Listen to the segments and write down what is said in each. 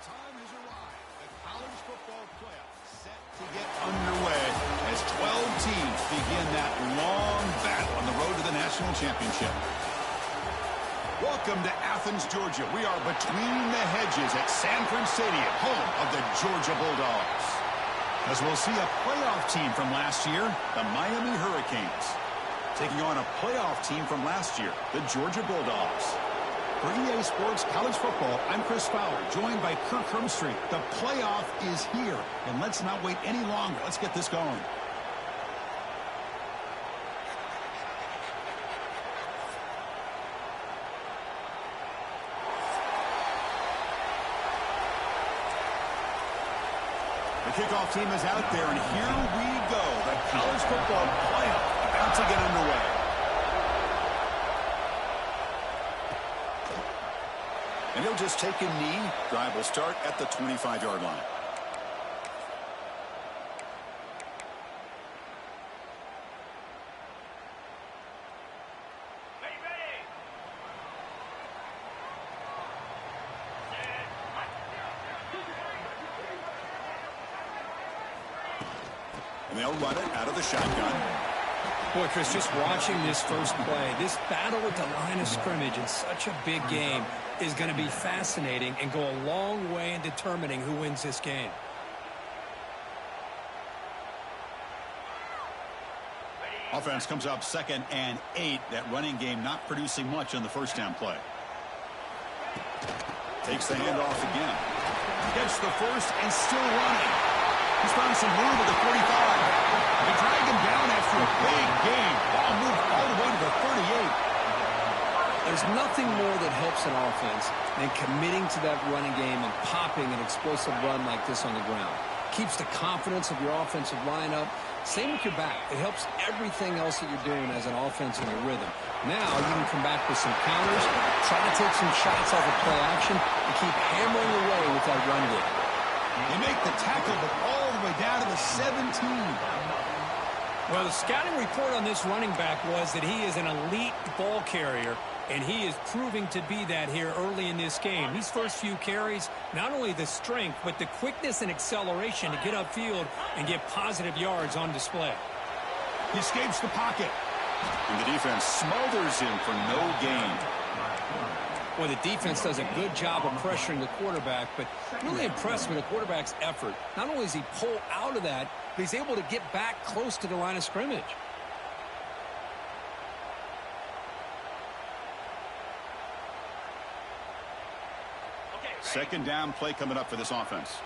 Time has arrived. The college football playoffs set to get underway as 12 teams begin that long battle on the road to the national championship. Welcome to Athens, Georgia. We are between the hedges at Sanford Stadium, home of the Georgia Bulldogs. As we'll see a playoff team from last year, the Miami Hurricanes, taking on a playoff team from last year, the Georgia Bulldogs. For EA Sports College Football, I'm Chris Fowler, joined by Kirk Hermstreet. The playoff is here, and let's not wait any longer. Let's get this going. The kickoff team is out there, and here we go. The college football playoff about to get underway. And he'll just take a knee. Drive will start at the 25-yard line. And they'll run it out of the shotgun. Boy, Chris, just watching this first play, this battle at the line of scrimmage in such a big game is going to be fascinating and go a long way in determining who wins this game. Offense comes up 2nd and 8. That running game not producing much on the first down play. Takes the handoff again. Gets the first and still running. He's found some room at the 45. They drag him down after a big game. Ball moved all the way to the 38. There's nothing more that helps an offense than committing to that running game and popping an explosive run like this on the ground. Keeps the confidence of your offensive lineup. Same with your back. It helps everything else that you're doing as an offense in your rhythm. Now you can come back with some counters, try to take some shots off of play action, and keep hammering away with that run game. They make the tackle, but all the way down to the 17. Well, the scouting report on this running back was that he is an elite ball carrier, and he is proving to be that here early in this game. These first few carries, not only the strength, but the quickness and acceleration to get upfield and get positive yards on display. He escapes the pocket, and the defense smothers him for no gain. Well, the defense does a good job of pressuring the quarterback, but really impressed with the quarterback's effort. Not only does he pull out of that, but he's able to get back close to the line of scrimmage. Second down play coming up for this offense.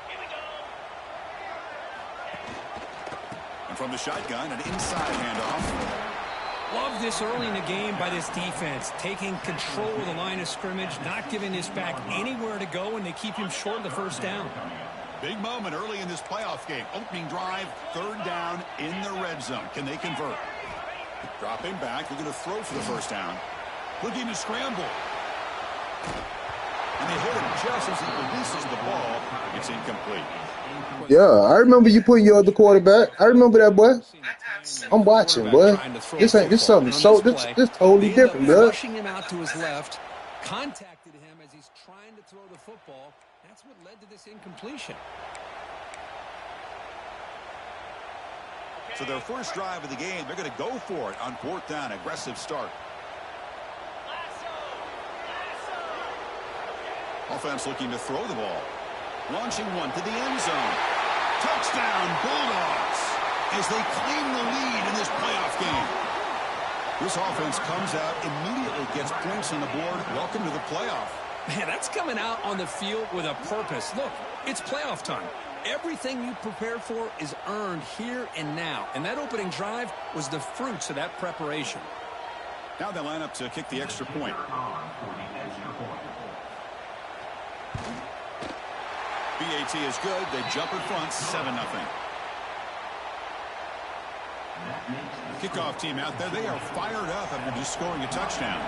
Here we go. And from the shotgun, an inside handoff. Love this early in the game by this defense, taking control of the line of scrimmage, not giving this back anywhere to go, and they keep him short of the first down. Big moment early in this playoff game. Opening drive, third down in the red zone. Can they convert? Dropping back, they're going to throw for the first down. Looking to scramble. And they hit him just as he releases the ball. It's incomplete. Yeah, I remember you putting your other quarterback. I remember that, boy. I'm watching, boy. This something so this totally different, bro. Rushing him out to his left, contacted him as he's trying to throw the football. That's what led to this incompletion. So their first drive of the game, they're going to go for it on fourth down. Aggressive start. Offense looking to throw the ball. Launching one to the end zone. Touchdown, Bulldogs, as they claim the lead in this playoff game. This offense comes out, immediately gets points on the board. Welcome to the playoff. Man, that's coming out on the field with a purpose. Look, it's playoff time. Everything you prepared for is earned here and now. And that opening drive was the fruits of that preparation. Now they line up to kick the extra point. BAT is good. They jump in front, 7-0. Kickoff team out there. They are fired up after just scoring a touchdown.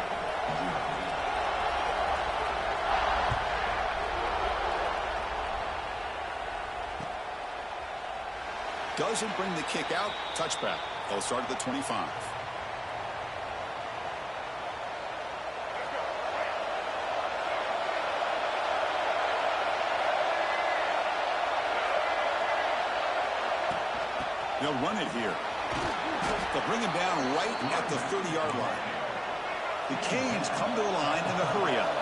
Doesn't bring the kick out. Touchback. They'll start at the 25. They'll run it here. They'll bring him down right at the 30-yard line. The Canes come to the line in a hurry up.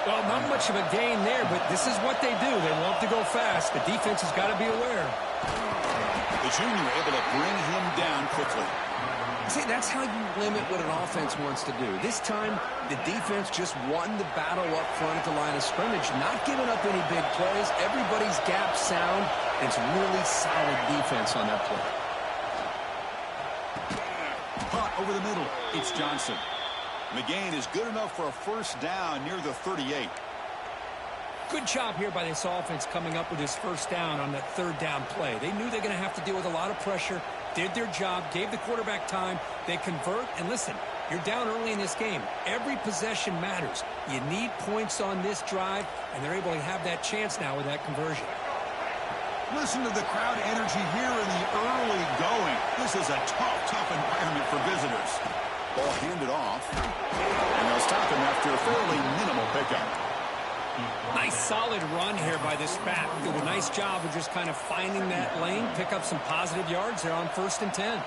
Well, not much of a gain there, but this is what they do. They love to go fast. The defense has got to be aware. The junior able to bring him down quickly. See, that's how you limit what an offense wants to do. This time, the defense just won the battle up front at the line of scrimmage, not giving up any big plays. Everybody's gap sound. It's really solid defense on that play. Caught over the middle. It's Johnson. McGain is good enough for a first down near the 38. Good job here by this offense coming up with his first down on that third down play. They knew they're going to have to deal with a lot of pressure, did their job, gave the quarterback time. They convert, and listen, you're down early in this game. Every possession matters. You need points on this drive, and they're able to have that chance now with that conversion. Listen to the crowd energy here in the early going. This is a tough environment for visitors. Ball handed off, and they'll stop him after a fairly minimal pickup. Nice solid run here by this back. Did a nice job of just kind of finding that lane, pick up some positive yards there on 1st and 10.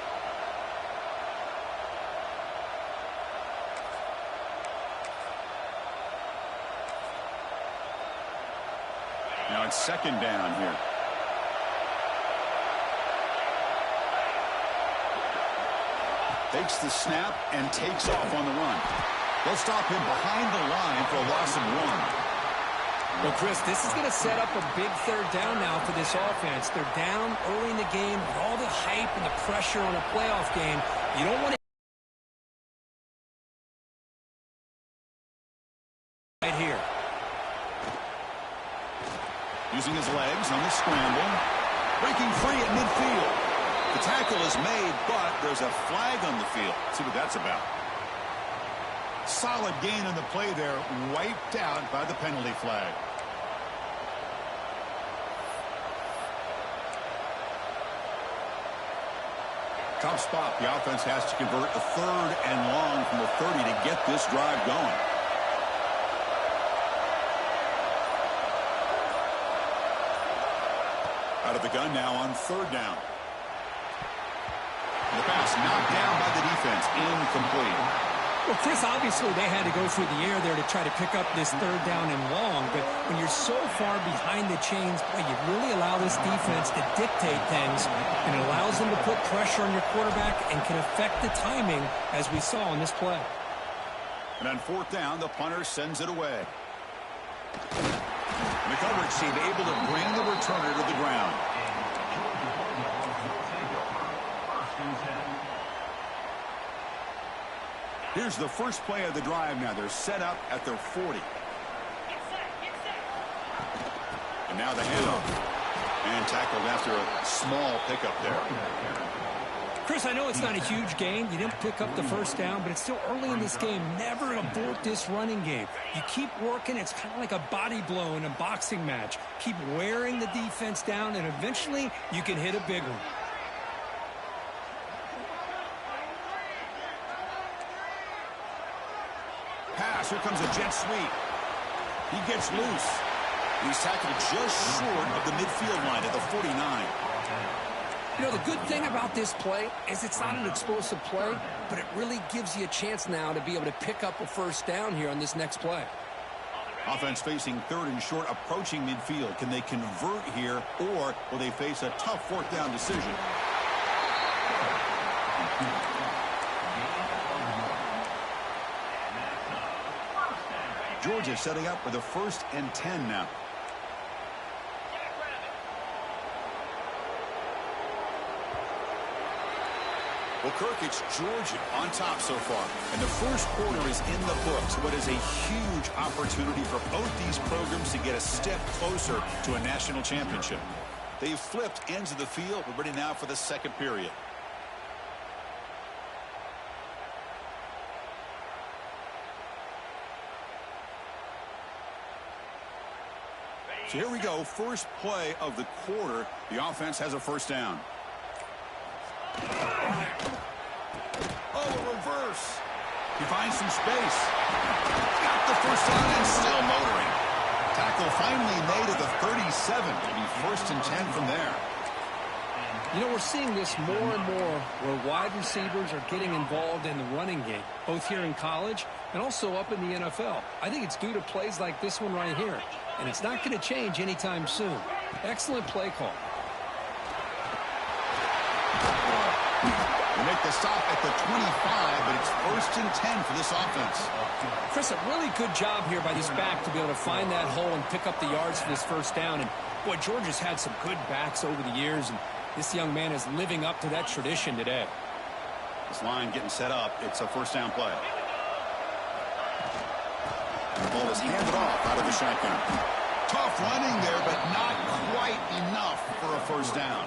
Now it's second down here. Takes the snap and takes off on the run. They'll stop him behind the line for a loss of 1. Well, Chris, this is going to set up a big third down now for this offense. They're down early in the game with all the hype and the pressure on a playoff game. You don't want to right here. Using his legs on the scramble. Breaking free at midfield. The tackle is made, but there's a flag on the field. Let's see what that's about. Solid gain on the play there, wiped out by the penalty flag. Tough spot. The offense has to convert a third and long from the 30 to get this drive going. Out of the gun now on third down. The pass knocked down by the defense. Incomplete. Well, Chris, obviously they had to go through the air there to try to pick up this third down and long, but when you're so far behind the chains, boy, you really allow this defense to dictate things, and it allows them to put pressure on your quarterback and can affect the timing, as we saw on this play. And on fourth down, the punter sends it away. The coverage team able to bring the returner to the ground. Here's the first play of the drive now. They're set up at their 40. And now the handoff. And tackled after a small pickup there. Chris, I know it's not a huge gain. You didn't pick up the first down, but it's still early in this game. Never abort this running game. You keep working. It's kind of like a body blow in a boxing match. Keep wearing the defense down, and eventually you can hit a big one. Pass. Here comes a jet sweep. He gets loose. He's tackled just short of the midfield line at the 49. You know, the good thing about this play is it's not an explosive play, but it really gives you a chance now to be able to pick up a first down here on this next play. Offense facing 3rd and short, approaching midfield. Can they convert here, or will they face a tough 4th down decision? Georgia setting up with a 1st and 10 now. Well, Kirk, it's Georgia on top so far. And the first quarter is in the books. What is a huge opportunity for both these programs to get a step closer to a national championship. They've flipped ends of the field. We're ready now for the second period. So here we go. First play of the quarter. The offense has a first down. Oh, a reverse. He finds some space. Got the first down and still motoring. Tackle finally made at the 37. It'll be 1st and 10 from there. You know, we're seeing this more and more where wide receivers are getting involved in the running game, both here in college and also up in the NFL. I think it's due to plays like this one right here, and it's not going to change anytime soon. Excellent play call. They make the stop at the 25, but it's 1st and 10 for this offense. Chris, a really good job here by this back to be able to find that hole and pick up the yards for this first down. And, boy, Georgia's had some good backs over the years, and this young man is living up to that tradition today. This line getting set up. It's a first down play. The ball is handed off out of the shotgun. Tough running there, but not quite enough for a first down.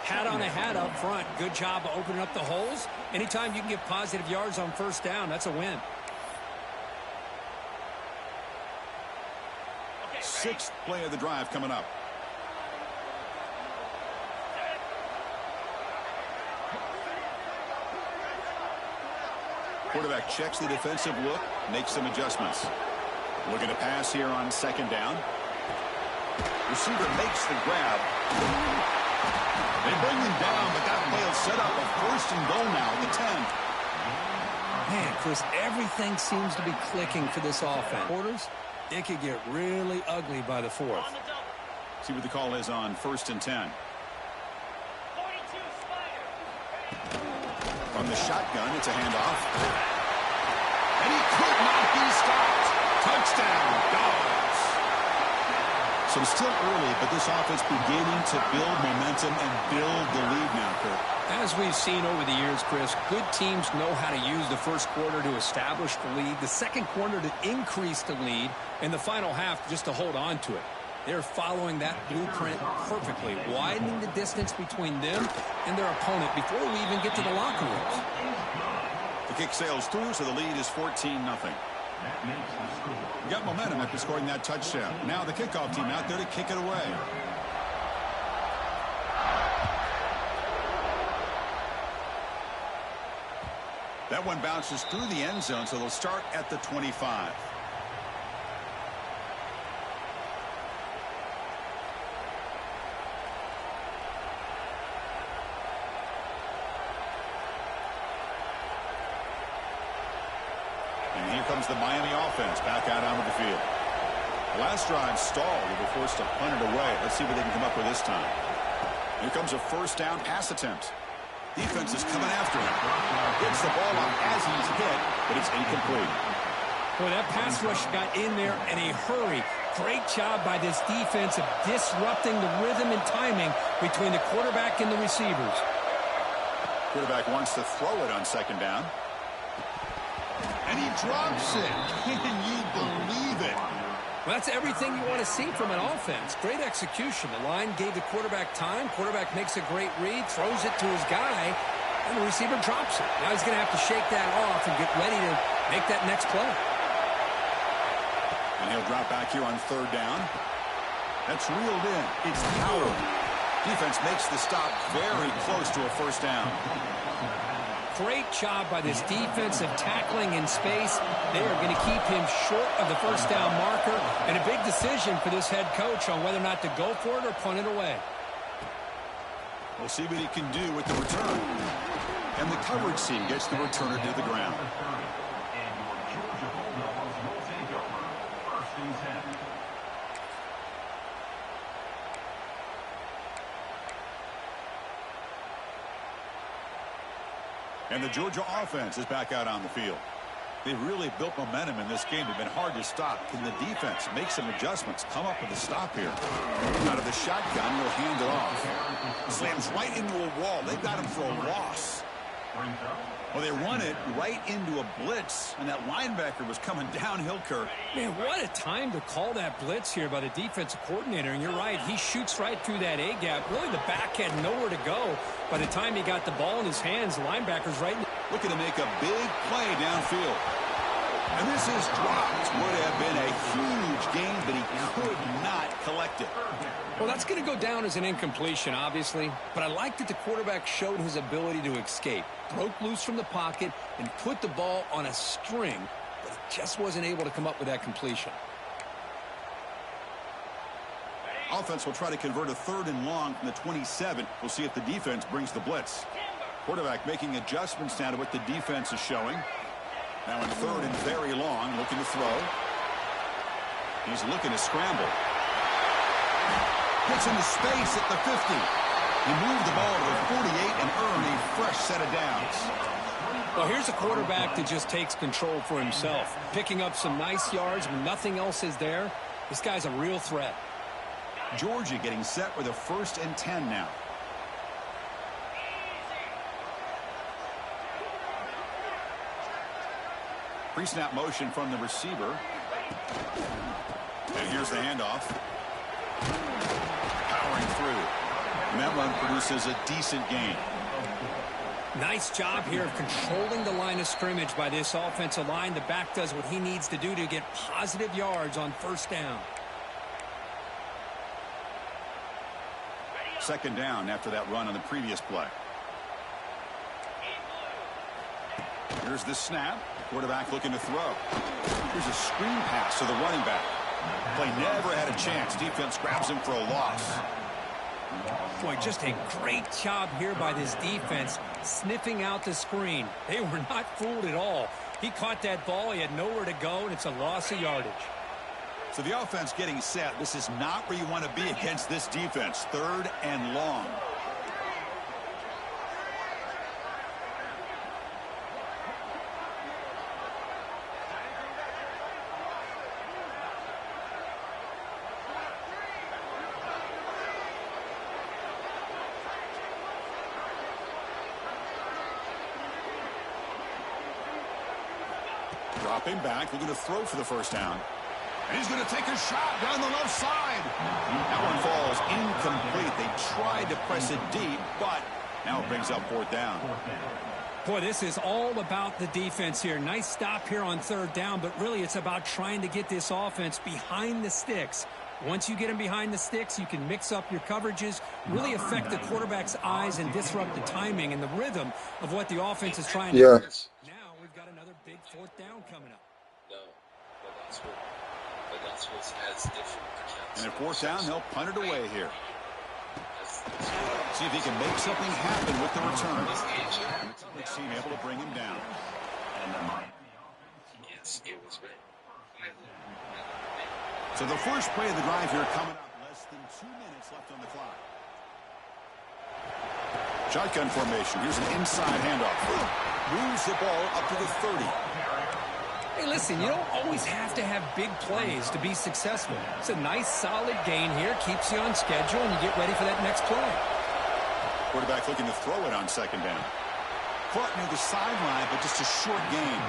Hat on a hat up front. Good job of opening up the holes. Anytime you can get positive yards on first down, that's a win. 6th play of the drive coming up. Quarterback checks the defensive look, makes some adjustments. Looking to pass here on 2nd down. Receiver makes the grab. They bring him down, but that play will set up a 1st and goal now at the 10. Man, Chris, everything seems to be clicking for this offense. Quarters, it could get really ugly by the 4th. See what the call is on 1st and 10. From the shotgun, it's a handoff. And he could not be stopped. Touchdown, Dogs. So it's still early, but this offense beginning to build momentum and build the lead now, Kurt. As we've seen over the years, Chris, good teams know how to use the first quarter to establish the lead, the second quarter to increase the lead, and the final half just to hold on to it. They're following that blueprint perfectly, widening the distance between them and their opponent before we even get to the locker rooms. The kick sails through, so the lead is 14-0. We got momentum after scoring that touchdown. Now the kickoff team out there to kick it away. That one bounces through the end zone, so they'll start at the 25. And here comes the Miami offense back out onto the field. The last drive stalled. They were forced to punt it away. Let's see what they can come up with this time. Here comes a first down pass attempt. Defense is coming after him. Gets the ball up as he's hit, but it's incomplete. Boy, that pass rush got in there in a hurry. Great job by this defense of disrupting the rhythm and timing between the quarterback and the receivers. Quarterback wants to throw it on 2nd down. And he drops it. Can you believe it? Well, that's everything you want to see from an offense. Great execution. The line gave the quarterback time. Quarterback makes a great read, throws it to his guy, and the receiver drops it. Now he's going to have to shake that off and get ready to make that next play. And he'll drop back here on third down. That's reeled in. It's Howard. Defense makes the stop very close to a first down. Great job by this defensive tackling in space. They are going to keep him short of the first down marker. And a big decision for this head coach on whether or not to go for it or punt it away. We'll see what he can do with the return. And the coverage team gets the returner to the ground. And the Georgia offense is back out on the field. They've really built momentum in this game. They've been hard to stop. Can the defense make some adjustments? Come up with a stop here. Out of the shotgun, he'll hand it off. Slams right into a wall. They've got him for a loss. Well, they run it right into a blitz, and that linebacker was coming downhill, Kirk. Man, what a time to call that blitz here by the defensive coordinator. And you're right, he shoots right through that A-gap. Really, the back had nowhere to go. By the time he got the ball in his hands, the linebacker's right. Looking to make a big play downfield. And this is dropped. Would have been a huge gain, but he could not collect it. Well, that's going to go down as an incompletion, obviously. But I like that the quarterback showed his ability to escape. Broke loose from the pocket and put the ball on a string, but he just wasn't able to come up with that completion. Offense will try to convert a 3rd and long from the 27. We'll see if the defense brings the blitz. Quarterback making adjustments now to what the defense is showing. Now in 3rd and very long, looking to throw. He's looking to scramble. Gets into space at the 50. He moved the ball to the 48 and earned a fresh set of downs. Well, here's a quarterback that just takes control for himself. Picking up some nice yards when nothing else is there. This guy's a real threat. Georgia getting set with a 1st and 10 now. Pre-snap motion from the receiver. And here's the handoff. Powering through. And that run produces a decent gain. Nice job here of controlling the line of scrimmage by this offensive line. The back does what he needs to do to get positive yards on 1st down. 2nd down after that run on the previous play. Here's the snap. Quarterback looking to throw. Here's a screen pass to the running back. Play never had a chance. Defense grabs him for a loss. Boy, just a great job here by this defense, sniffing out the screen. They were not fooled at all. He caught that ball. He had nowhere to go, and it's a loss of yardage. So the offense getting set. This is not where you want to be against this defense. 3rd and long. Dropping back, looking to throw for the 1st down. And he's going to take a shot down the left side. That one falls incomplete. They tried to press it deep, but now it brings up 4th down. Boy, this is all about the defense here. Nice stop here on 3rd down, but really it's about trying to get this offense behind the sticks. Once you get them behind the sticks, you can mix up your coverages, really affect the quarterback's eyes and disrupt the timing and the rhythm of what the offense is trying to do. Now we've got another big 4th down coming up. No, but that's what adds different. And at 4th down, they'll punt it away here. See if he can make something happen with the return. The team able to bring him down. Yes, it was great. So the first play of the drive here coming up. Less than 2 minutes left on the clock. Shotgun formation. Here's an inside handoff. Moves the ball up to the 30. Hey, listen, you don't always have to have big plays to be successful. It's a nice, solid gain here. Keeps you on schedule, and you get ready for that next play. Quarterback looking to throw it on 2nd down. Caught near the sideline, but just a short gain.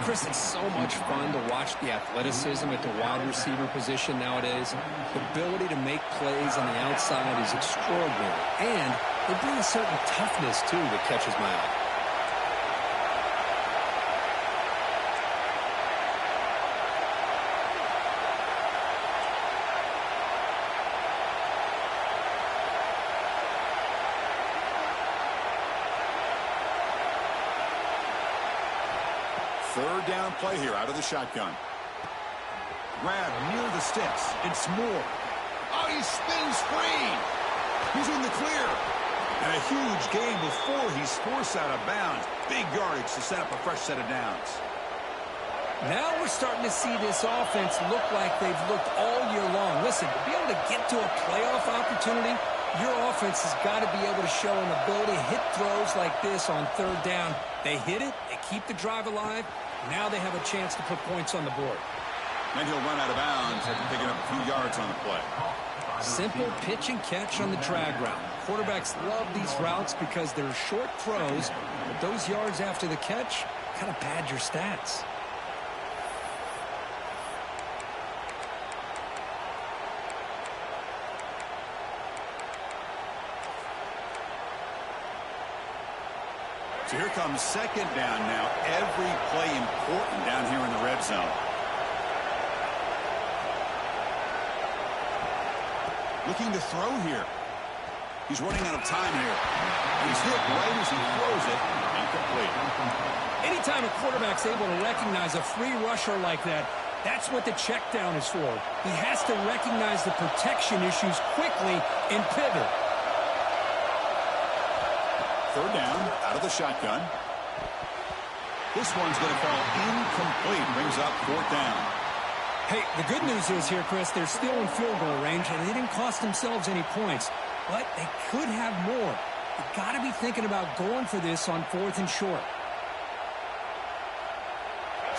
Chris, it's so much fun to watch the athleticism at the wide receiver position nowadays. The ability to make plays on the outside is extraordinary. And they bring a certain toughness, too, that catches my eye. Third down play here out of the shotgun. Grab near the sticks. It's Moore. Oh, he spins free. He's in the clear. And a huge gain before he's forced out of bounds. Big yardage to set up a fresh set of downs. Now we're starting to see this offense look like they've looked all year long. Listen, to be able to get to a playoff opportunity, your offense has got to be able to show an ability to hit throws like this on third down. They hit it, they keep the drive alive. Now they have a chance to put points on the board. And he'll run out of bounds after picking up a few yards on the play. Simple pitch and catch on the drag route. Quarterbacks love these routes because they're short throws, but those yards after the catch kind of pad your stats. So here comes second down now. Every play important down here in the red zone. Looking to throw here. He's running out of time here. He's hit right as he throws it. Incomplete. Anytime a quarterback's able to recognize a free rusher like that, that's what the check down is for. He has to recognize the protection issues quickly and pivot. Third down, out of the shotgun. This one's going to fall incomplete. Brings up fourth down. Hey, the good news is here, Chris, they're still in field goal range, and they didn't cost themselves any points. But they could have more. You've got to be thinking about going for this on fourth and short.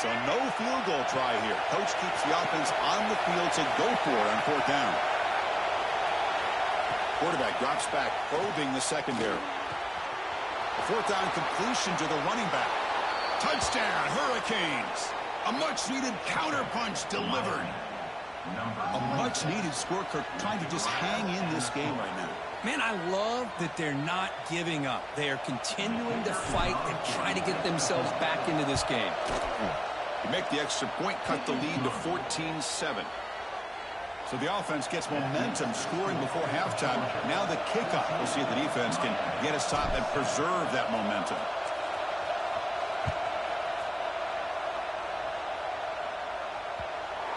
So no field goal try here. Coach keeps the offense on the field to go for it on fourth down. Quarterback drops back, probing the secondary. A fourth down completion to the running back. Touchdown, Hurricanes. A much-needed counterpunch delivered. A much-needed score, Kirk, trying to just hang in this game right now. Man, I love that they're not giving up. They are continuing to fight and try to get themselves back into this game. You make the extra point, cut the lead to 14-7. So the offense gets momentum, scoring before halftime. Now the kickoff. We'll see if the defense can get us top and preserve that momentum.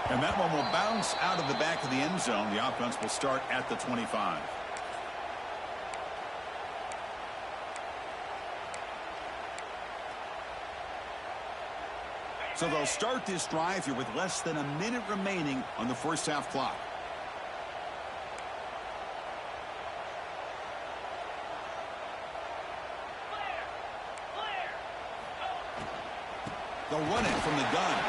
And that one will bounce out of the back of the end zone. The offense will start at the 25. So they'll start this drive here with less than a minute remaining on the first half clock. They'll run it from the gun.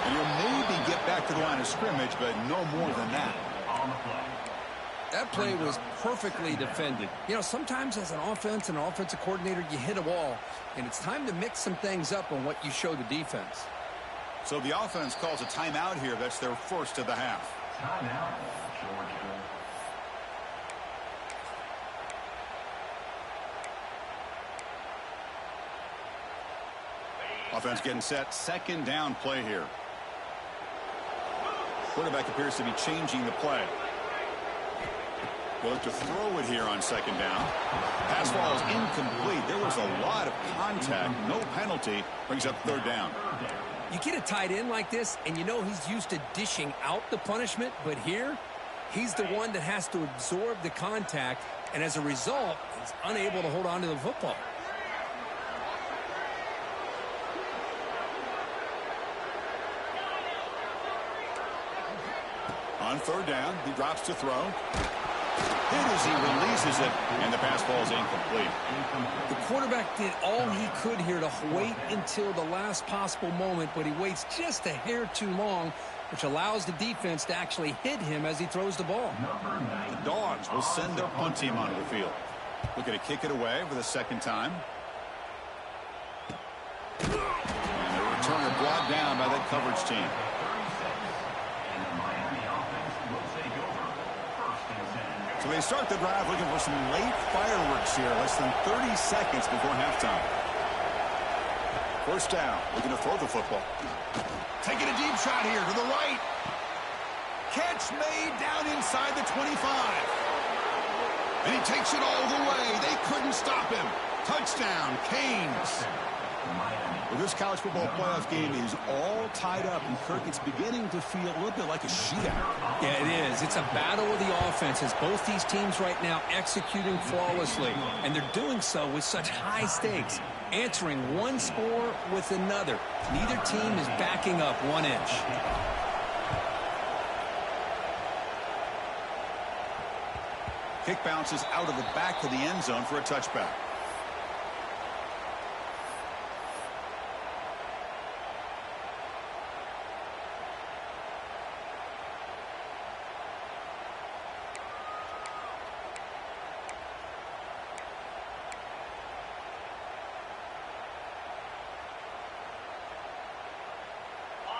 And he'll maybe get back to the line of scrimmage, but no more than that. That play was perfectly defended. You know, sometimes as an offense and an offensive coordinator, you hit a wall, and it's time to mix some things up on what you show the defense. So the offense calls a timeout here. That's their first of the half. Timeout, Georgia. Offense getting set. Second down play here. Quarterback appears to be changing the play. We'll look to throw it here on second down. Pass ball is incomplete. There was a lot of contact. No penalty. Brings up third down. You get a tight end like this, and you know he's used to dishing out the punishment, but here, he's the one that has to absorb the contact, and as a result, he's unable to hold on to the football. On third down, he drops to throw. Hit as he releases it, and the pass ball is incomplete. The quarterback did all he could here to wait until the last possible moment, but he waits just a hair too long, which allows the defense to actually hit him as he throws the ball. The Dogs will send their punt team onto the field. Looking to kick it away for the second time. And the returner brought down by that coverage team. So they start the drive looking for some late fireworks here. Less than 30 seconds before halftime. First down. Looking to throw the football. Taking a deep shot here to the right. Catch made down inside the 25. And he takes it all the way. They couldn't stop him. Touchdown, Canes. Well, this college football playoff game is all tied up, and Kirk, it's beginning to feel a little bit like a shootout. Yeah, it is. It's a battle of the offenses. Both these teams right now executing flawlessly, and they're doing so with such high stakes, answering one score with another. Neither team is backing up 1 inch. Kick bounces out of the back of the end zone for a touchback.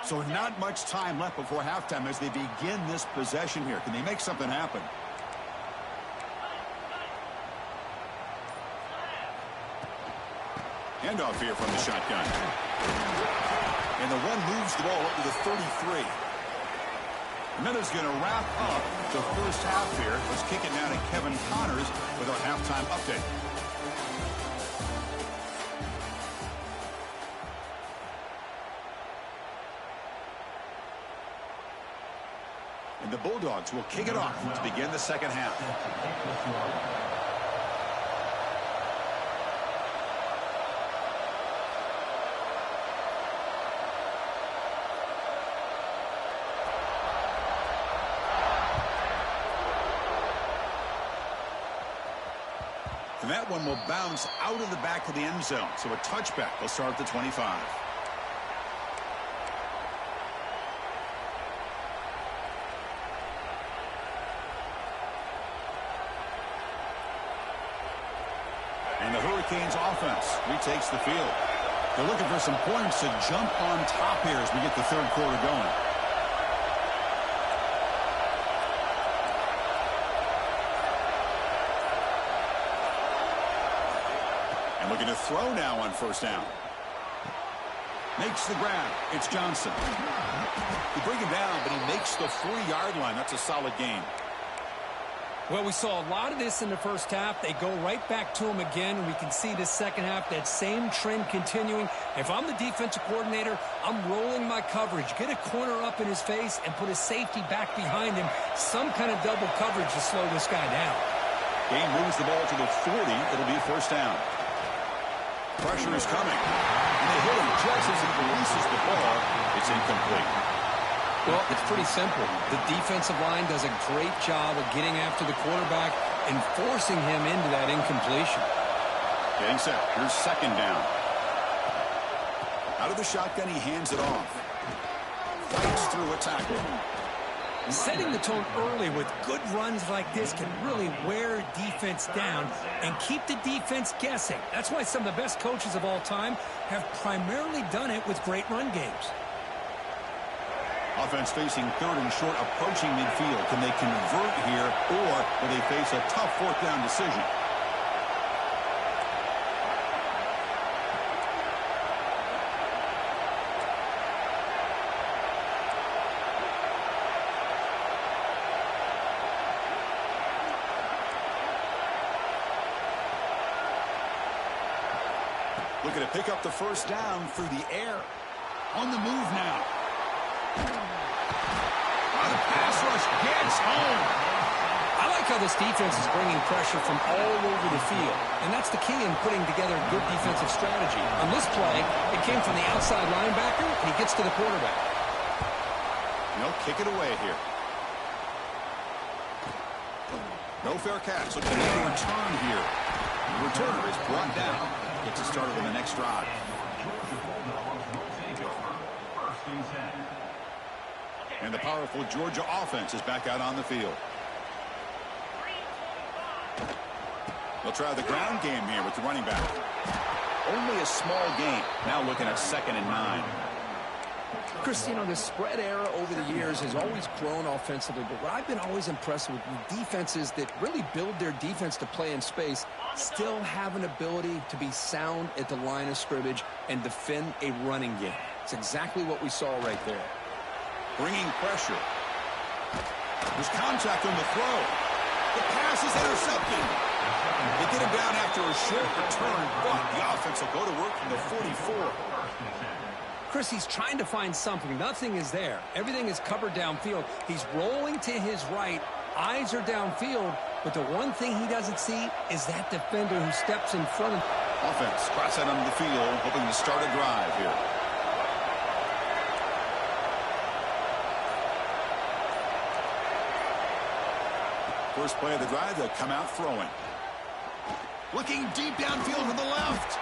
So not much time left before halftime as they begin this possession here. Can they make something happen? Handoff here from the shotgun. And the one moves the ball up to the 33. And that is going to wrap up the first half here. Let's kick it now to Kevin Connors with our halftime update. And the Bulldogs will kick it off to begin the second half. And that one will bounce out of the back of the end zone. So a touchback will start at the 25. And the Hurricanes offense retakes the field. They're looking for some points to jump on top here as we get the third quarter going. And looking to throw now on first down. Makes the grab. It's Johnson. They bring him down, but he makes the 40-yard line. That's a solid gain. Well, we saw a lot of this in the first half. They go right back to him again, and we can see the second half, that same trend continuing. If I'm the defensive coordinator, I'm rolling my coverage. Get a corner up in his face and put a safety back behind him. Some kind of double coverage to slow this guy down. Game moves the ball to the 40. It'll be a first down. Pressure is coming. And they hit him just as he releases the ball. It's incomplete. Well, it's pretty simple. The defensive line does a great job of getting after the quarterback and forcing him into that incompletion. Getting set. Here's second down. Out of the shotgun, he hands it off. Fights through a tackle. Setting the tone early with good runs like this can really wear defense down and keep the defense guessing. That's why some of the best coaches of all time have primarily done it with great run games. Offense facing third and short, approaching midfield. Can they convert here, or will they face a tough fourth down decision? Looking to pick up the first down through the air. On the move now. The pass rush gets home. I like how this defense is bringing pressure from all over the field, and that's the key in putting together good defensive strategy. On this play, it came from the outside linebacker, and he gets to the quarterback. No, kick it away here. No fair catch. Looking to make a return here. The returner is brought down. Gets it started on the next drive. And the powerful Georgia offense is back out on the field. They'll try the ground game here with the running back. Only a small gain. Now looking at 2nd and 9. Chris, you know, the spread era over the years has always grown offensively, but what I've been always impressed with defenses that really build their defense to play in space still have an ability to be sound at the line of scrimmage and defend a running game. It's exactly what we saw right there. Bringing pressure. There's contact on the throw. The pass is intercepted. They get him down after a short return, but the offense will go to work from the 44. Chris, he's trying to find something. Nothing is there. Everything is covered downfield. He's rolling to his right. Eyes are downfield, but the one thing he doesn't see is that defender who steps in front of him. Offense cross out onto the field, hoping to start a drive here. First play of the drive, they'll come out throwing. Looking deep downfield to the left.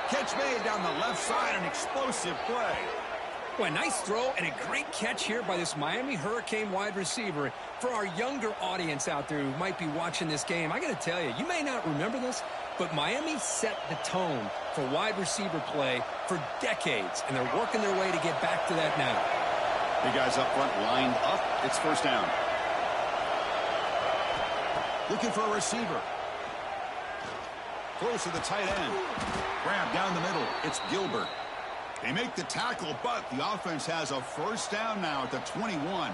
Catch made down the left side, an explosive play. Well, a nice throw and a great catch here by this Miami Hurricane wide receiver. For our younger audience out there who might be watching this game, I got to tell you, you may not remember this, but Miami set the tone for wide receiver play for decades, and they're working their way to get back to that now. The guys up front lined up. It's first down. Looking for a receiver. Close to the tight end. Grab down the middle. It's Gilbert. They make the tackle, but the offense has a first down now at the 21.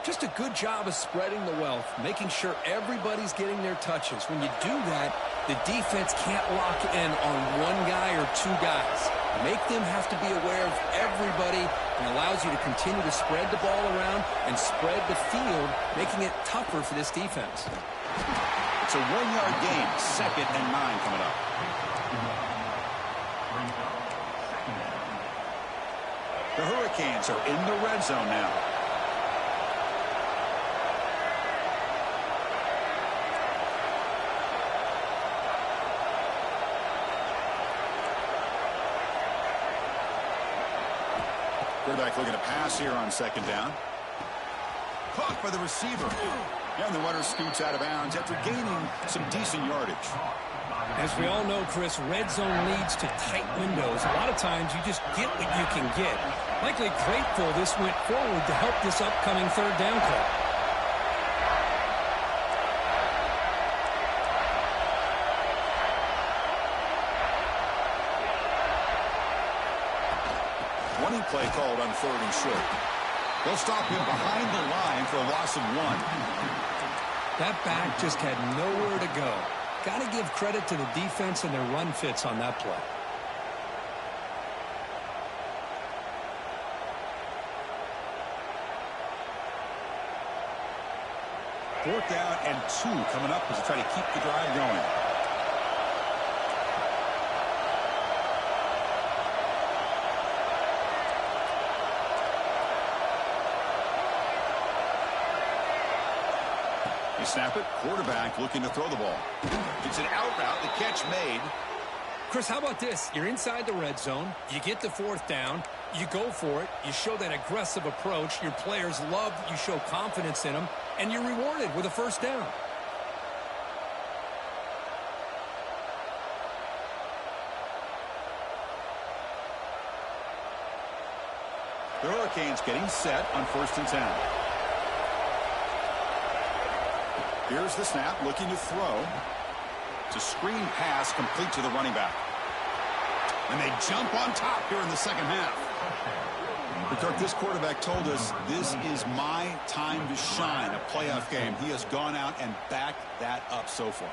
Just a good job of spreading the wealth, making sure everybody's getting their touches. When you do that, the defense can't lock in on one guy or two guys. Make them have to be aware of everybody and allows you to continue to spread the ball around and spread the field, making it tougher for this defense. It's a 1-yard gain. 2nd and 9 coming up. The Hurricanes are in the red zone now. Quarterback looking to pass here on 2nd down. Caught by the receiver. And the runner scoots out of bounds after gaining some decent yardage. As we all know, Chris, red zone leads to tight windows. A lot of times you just get what you can get. Likely grateful this went forward to help this upcoming 3rd down call. Running play called on 3rd and short. They'll stop him behind the line for a loss of 1. That back just had nowhere to go. Got to give credit to the defense and their run fits on that play. 4th down and 2 coming up as they try to keep the drive going. They snap it. Quarterback looking to throw the ball. It's an out route. The catch made. Chris, how about this? You're inside the red zone. You get the 4th down. You go for it. You show that aggressive approach. Your players love you show confidence in them. And you're rewarded with a 1st down. The Hurricanes getting set on 1st and 10. Here's the snap, looking to throw. It's a screen pass complete to the running back. And they jump on top here in the 2nd half. Kirk, this quarterback told us this is my time to shine, a playoff game. He has gone out and backed that up so far.